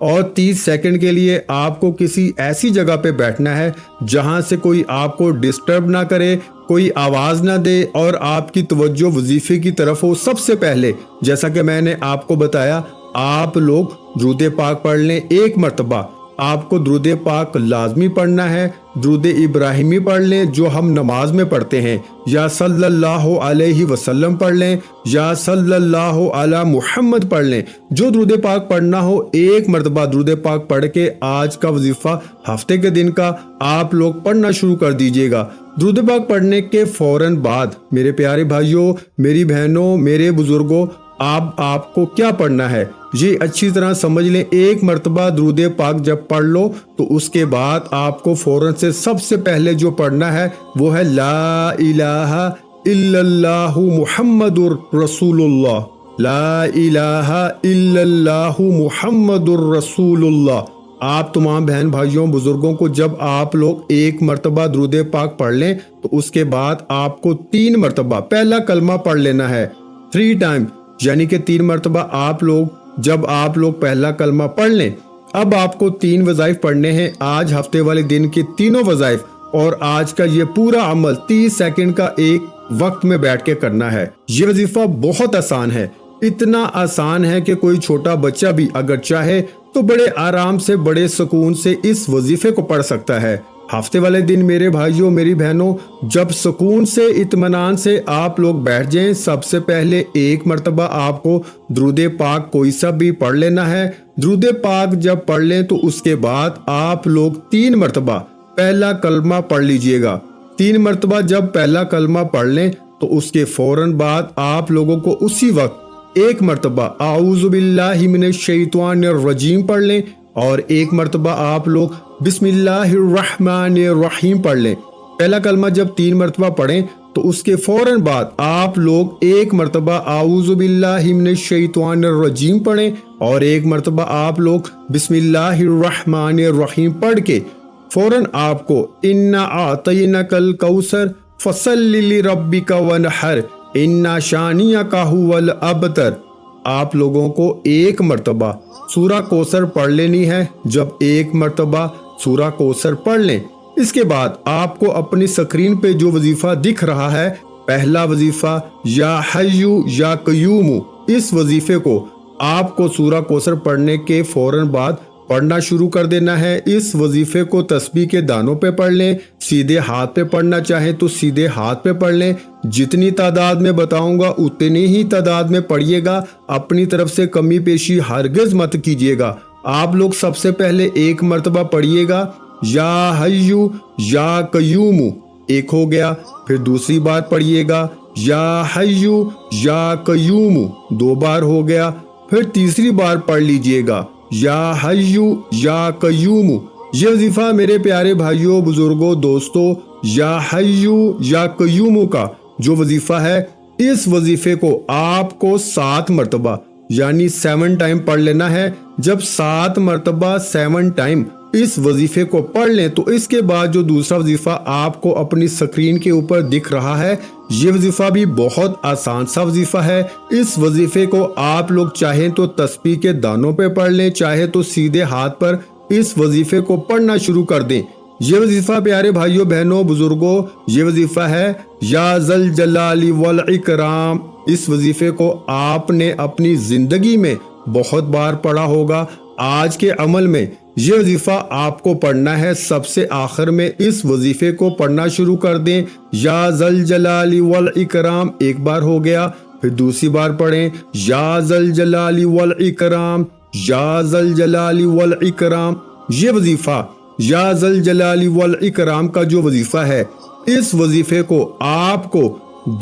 اور 30 سیکنڈ کے لیے آپ کو کسی ایسی جگہ پہ بیٹھنا ہے جہاں سے کوئی آپ کو ڈسٹرب نہ کرے، کوئی آواز نہ دے اور آپ کی توجہ وظیفے کی طرف ہو۔ سب سے پہلے جیسا کہ میں نے آپ کو بتایا، آپ لوگ درود پاک پڑھ لیں 1 مرتبہ۔ آپ کو درود پاک لازمی پڑھنا ہے۔ درود ابراہیمی پڑھ لیں جو ہم نماز میں پڑھتے ہیں، یا صلی اللہ علیہ وسلم پڑھ لیں، یا صلی اللہ علی محمد پڑھ لیں۔ جو درود پاک پڑھنا ہو 1 مرتبہ درود پاک پڑھ کے آج کا وظیفہ ہفتے کے دن کا آپ لوگ پڑھنا شروع کر دیجئے گا۔ درود پاک پڑھنے کے فوراً بعد میرے پیارے بھائیوں، میری بہنوں، میرے بزرگوں، آپ کو کیا پڑھنا ہے یہ اچھی طرح سمجھ لیں۔ 1 مرتبہ درود پاک جب پڑھ لو تو اس کے بعد آپ کو فوراً سے سب سے پہلے جو پڑھنا ہے وہ ہے لا الہ الا اللہ محمد رسول اللہ، لا الہ الا اللہ محمد رسول اللہ۔ آپ تمام بہن بھائیوں بزرگوں کو جب آپ لوگ 1 مرتبہ درود پاک پڑھ لیں تو اس کے بعد آپ کو 3 مرتبہ پہلا کلمہ پڑھ لینا ہے 3 ٹائم، یعنی کہ 3 مرتبہ جب آپ لوگ پہلا کلمہ پڑھ لیں، اب آپ کو 3 وظائف پڑھنے ہیں آج ہفتے والے دن کے تینوں وظائف، اور آج کا یہ پورا عمل 30 سیکنڈ کا ایک وقت میں بیٹھ کے کرنا ہے۔ یہ وظیفہ بہت آسان ہے، اتنا آسان ہے کہ کوئی چھوٹا بچہ بھی اگر چاہے تو بڑے آرام سے، بڑے سکون سے اس وظیفے کو پڑھ سکتا ہے۔ ہفتے والے دن میرے بھائیوں، میری بہنوں، جب سکون سے، اطمینان سے آپ لوگ بیٹھ جائیں، سب سے پہلے 1 مرتبہ آپ کو درود پاک کوئی سا بھی پڑھ لینا ہے۔ درود پاک جب پڑھ لیں تو اس کے بعد آپ لوگ 3 مرتبہ پہلا کلمہ پڑھ لیجئے گا۔ 3 مرتبہ جب پہلا کلمہ پڑھ لیں تو اس کے فوراً بعد آپ لوگوں کو اسی وقت 1 مرتبہ اعوذ باللہ من الشیطان الرجیم پڑھ لیں، اور 1 مرتبہ آپ لوگ بسم اللہ الرحمن الرحیم پڑھ لیں۔ پہلا کلمہ جب 3 مرتبہ پڑھیں تو اس کے فوراً بعد آپ لوگ 1 مرتبہ اعوذ باللہ من الشیطان الرجیم پڑھیں، اور 1 مرتبہ آپ لوگ بسم اللہ الرحمن الرحیم پڑھ کے فوراً آپ کو انا اعطیناک الکوثر فصلی لربک وانحر انا شانیک ھو الابتر، آپ لوگوں کو 1 مرتبہ سورہ کوثر پڑھ لینی ہے۔ جب 1 مرتبہ سورہ کوثر پڑھ لیں، اس کے بعد آپ کو اپنی سکرین پہ جو وظیفہ دکھ رہا ہے، پہلا وظیفہ یا حیو یا قیوم، اس وظیفے کو آپ کو سورہ کوثر پڑھنے کے فوراً بعد پڑھنا شروع کر دینا ہے۔ اس وظیفے کو تسبیح کے دانوں پہ پڑھ لیں، سیدھے ہاتھ پہ پڑھنا چاہیں تو سیدھے ہاتھ پہ پڑھ لیں۔ جتنی تعداد میں بتاؤں گا اتنی ہی تعداد میں پڑھیے گا، اپنی طرف سے کمی پیشی ہرگز مت کیجیے گا۔ آپ لوگ سب سے پہلے 1 مرتبہ پڑھیے گا یا حیو یا قیوم، 1 ہو گیا، پھر دوسری بار پڑھیے گا یا حیو یا قیوم، 2 بار ہو گیا، پھر تیسری بار پڑھ لیجئے گا یا حیو یا قیوم۔ یہ وظیفہ میرے پیارے بھائیوں، بزرگوں، دوستوں، یا حیو یا قیوم کا جو وظیفہ ہے، اس وظیفے کو آپ کو 7 مرتبہ یعنی 7 ٹائم پڑھ لینا ہے۔ جب 7 مرتبہ 7 ٹائم اس وظیفے کو پڑھ لیں تو اس کے بعد جو دوسرا وظیفہ آپ کو اپنی سکرین کے اوپر دکھ رہا ہے، یہ وظیفہ بھی بہت آسان سا وظیفہ ہے۔ اس وظیفے کو آپ لوگ چاہیں تو تسبیح کے دانوں پہ پڑھ لیں، چاہے تو سیدھے ہاتھ پر اس وظیفے کو پڑھنا شروع کر دیں۔ یہ وظیفہ پیارے بھائیوں بہنوں بزرگوں، یہ وظیفہ ہے یا ذل جلال والاکرام۔ اس وظیفے کو آپ نے اپنی زندگی میں بہت بار پڑھا ہوگا۔ آج کے عمل میں یہ وظیفہ آپ کو پڑھنا ہے، سب سے آخر میں اس وظیفے کو پڑھنا شروع کر دیں۔ یا ذل جلال والاکرام 1 بار ہو گیا، پھر دوسری بار پڑھیں یا ذل جلال والاکرام، یا ذل جلال والاکرام۔ یہ وظیفہ یا ذل جلال والاکرام کا جو وظیفہ ہے، اس وظیفے کو آپ کو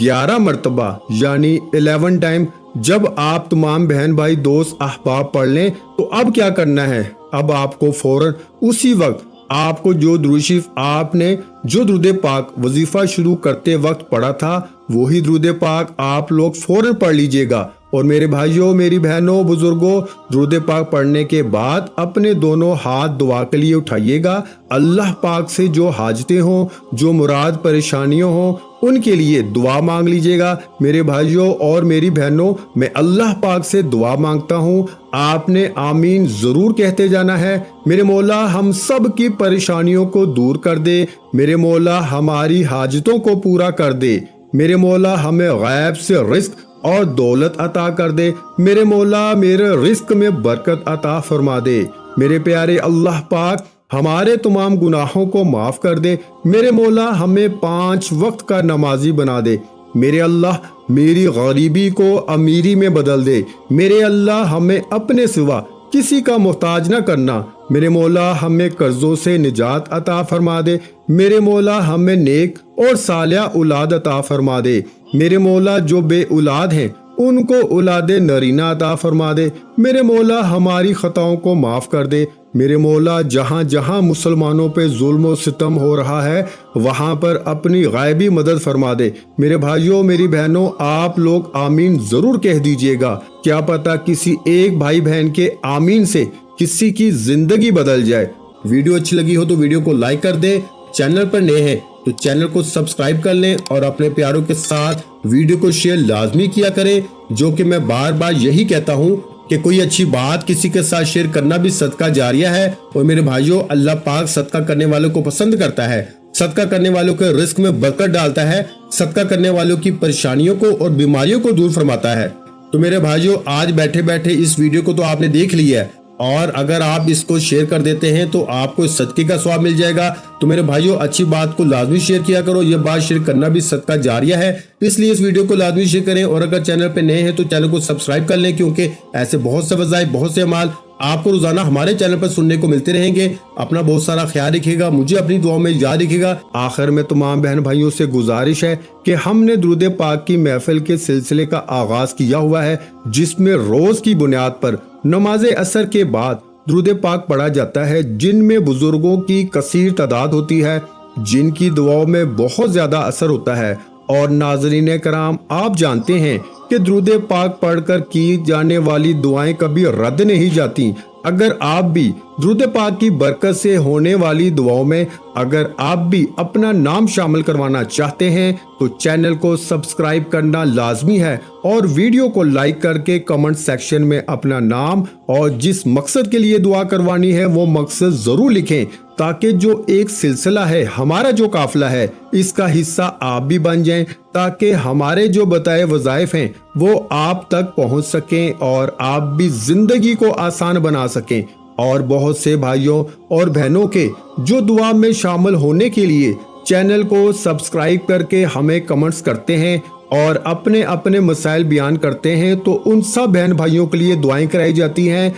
11 مرتبہ یعنی 11 ٹائم جب آپ تمام بہن بھائی دوست احباب پڑھ لیں تو اب کیا کرنا ہے، اب آپ کو فوراً اسی وقت آپ کو جو درود شریف آپ نے جو درود پاک وظیفہ شروع کرتے وقت پڑھا تھا، وہی درود پاک آپ لوگ فوراً پڑھ لیجئے گا، اور میرے بھائیوں، میری بہنوں، بزرگوں، درود پاک پڑھنے کے بعد اپنے دونوں ہاتھ دعا کے لیے اٹھائیے گا۔ اللہ پاک سے جو حاجتیں ہوں، جو مراد پریشانیوں ہوں، ان کے لیے دعا مانگ لیجئے گا۔ میرے بھائیوں اور میری بہنوں، میں اللہ پاک سے دعا مانگتا ہوں، آپ نے آمین ضرور کہتے جانا ہے۔ میرے مولا ہم سب کی پریشانیوں کو دور کر دے، میرے مولا ہماری حاجتوں کو پورا کر دے، میرے مولا ہمیں غیب سے رزق اور دولت عطا کر دے، میرے مولا میرے رزق میں برکت عطا فرما دے، میرے پیارے اللہ پاک ہمارے تمام گناہوں کو معاف کر دے، میرے مولا ہمیں 5 وقت کا نمازی بنا دے، میرے اللہ میری غریبی کو امیری میں بدل دے، میرے اللہ ہمیں اپنے سوا کسی کا محتاج نہ کرنا، میرے مولا ہمیں قرضوں سے نجات عطا فرما دے، میرے مولا ہمیں نیک اور صالح اولاد عطا فرما دے، میرے مولا جو بے اولاد ہیں ان کو اولاد نرینہ عطا فرما دے، میرے مولا ہماری خطاؤں کو معاف کر دے، میرے مولا جہاں جہاں مسلمانوں پہ ظلم و ستم ہو رہا ہے وہاں پر اپنی غائبی مدد فرما دے۔ میرے بھائیوں، میری بہنوں، آپ لوگ آمین ضرور کہہ دیجئے گا، کیا پتا کسی ایک بھائی بہن کے آمین سے کسی کی زندگی بدل جائے۔ ویڈیو اچھی لگی ہو تو ویڈیو کو لائک کر دیں، چینل پر نئے ہیں تو چینل کو سبسکرائب کر لیں اور اپنے پیاروں کے ساتھ ویڈیو کو شیئر لازمی کیا کریں، جو کہ میں بار بار یہی کہتا ہوں کہ کوئی اچھی بات کسی کے ساتھ شیئر کرنا بھی صدقہ جاریہ ہے۔ اور میرے بھائیوں، اللہ پاک صدقہ کرنے والوں کو پسند کرتا ہے، صدقہ کرنے والوں کے رزق میں برکت ڈالتا ہے، صدقہ کرنے والوں کی پریشانیوں کو اور بیماریوں کو دور فرماتا ہے۔ تو میرے بھائیوں، آج بیٹھے بیٹھے اس ویڈیو کو تو آپ نے دیکھ لیا ہے، اور اگر آپ اس کو شیئر کر دیتے ہیں تو آپ کو اس صدقے کا ثواب مل جائے گا۔ تو میرے بھائیوں، اچھی بات کو لازمی شیئر کیا کرو، یہ بات شیئر کرنا بھی صدقہ جاریہ ہے، اس لیے اس ویڈیو کو لازمی شیئر کریں، اور اگر چینل پہ نئے ہیں تو چینل کو سبسکرائب کر لیں، کیونکہ ایسے بہت سے وظائف، بہت سے اعمال آپ کو روزانہ ہمارے چینل پر سننے کو ملتے رہیں گے۔ اپنا بہت سارا خیال رکھیے گا، مجھے اپنی دعاؤں میں یاد رکھیے گا۔ آخر میں تمام بہن بھائیوں سے گزارش ہے کہ ہم نے درود پاک کی محفل کے سلسلے کا آغاز کیا ہوا ہے، جس میں روز کی بنیاد پر نماز عصر کے بعد درود پاک پڑھا جاتا ہے، جن میں بزرگوں کی کثیر تعداد ہوتی ہے، جن کی دعاؤں میں بہت زیادہ اثر ہوتا ہے۔ اور ناظرین کرام، آپ جانتے ہیں کہ درود پاک پڑھ کر کی جانے والی دعائیں کبھی رد نہیں جاتی۔ اگر آپ بھی درود پاک کی برکت سے ہونے والی دعاؤں میں اگر آپ بھی اپنا نام شامل کروانا چاہتے ہیں تو چینل کو سبسکرائب کرنا لازمی ہے، اور ویڈیو کو لائک کر کے کمنٹ سیکشن میں اپنا نام اور جس مقصد کے لیے دعا کروانی ہے وہ مقصد ضرور لکھیں، تاکہ جو ایک سلسلہ ہے، ہمارا جو قافلہ ہے، اس کا حصہ آپ بھی بن جائیں، تاکہ ہمارے جو بتائے وظائف ہیں وہ آپ تک پہنچ سکیں اور آپ بھی زندگی کو آسان بنا سکیں۔ اور بہت سے بھائیوں اور بہنوں کے جو دعا میں شامل ہونے کے لیے چینل کو سبسکرائب کر کے ہمیں کمنٹس کرتے ہیں اور اپنے اپنے مسائل بیان کرتے ہیں، تو ان سب بہن بھائیوں کے لیے دعائیں کرائی جاتی ہیں،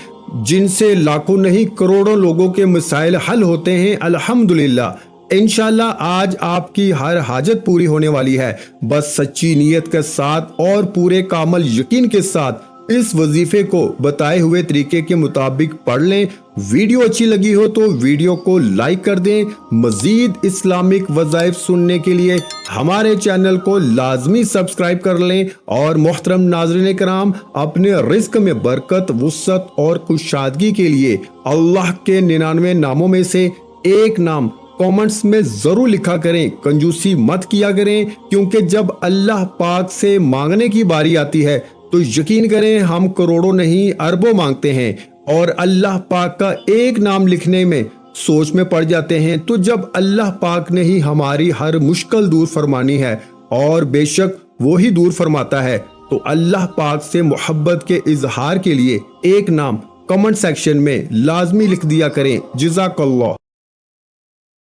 جن سے لاکھوں نہیں کروڑوں لوگوں کے مسائل حل ہوتے ہیں الحمدللہ۔ انشاءاللہ آج آپ کی ہر حاجت پوری ہونے والی ہے، بس سچی نیت کے ساتھ اور پورے کامل یقین کے ساتھ اس وظیفے کو بتائے ہوئے طریقے کے مطابق پڑھ لیں۔ ویڈیو اچھی لگی ہو تو ویڈیو کو لائک کر دیں۔ مزید اسلامک وظائف سننے کے لیے ہمارے چینل کو لازمی سبسکرائب کر لیں، اور محترم ناظرین کرام، اپنے رزق میں برکت، وسعت اور کشادگی کے لیے اللہ کے 99 ناموں میں سے ایک نام کامنٹس میں ضرور لکھا کریں، کنجوسی مت کیا کریں، کیونکہ جب اللہ پاک سے مانگنے کی باری آتی ہے تو یقین کریں ہم کروڑوں نہیں اربوں مانگتے ہیں، اور اللہ پاک کا ایک نام لکھنے میں سوچ میں پڑ جاتے ہیں، تو جب اللہ پاک نے ہی ہماری ہر مشکل دور فرمانی ہے، اور بے شک وہی دور فرماتا ہے، تو اللہ پاک سے محبت کے اظہار کے لیے ایک نام کمنٹ سیکشن میں لازمی لکھ دیا کریں۔ جزاک اللہ۔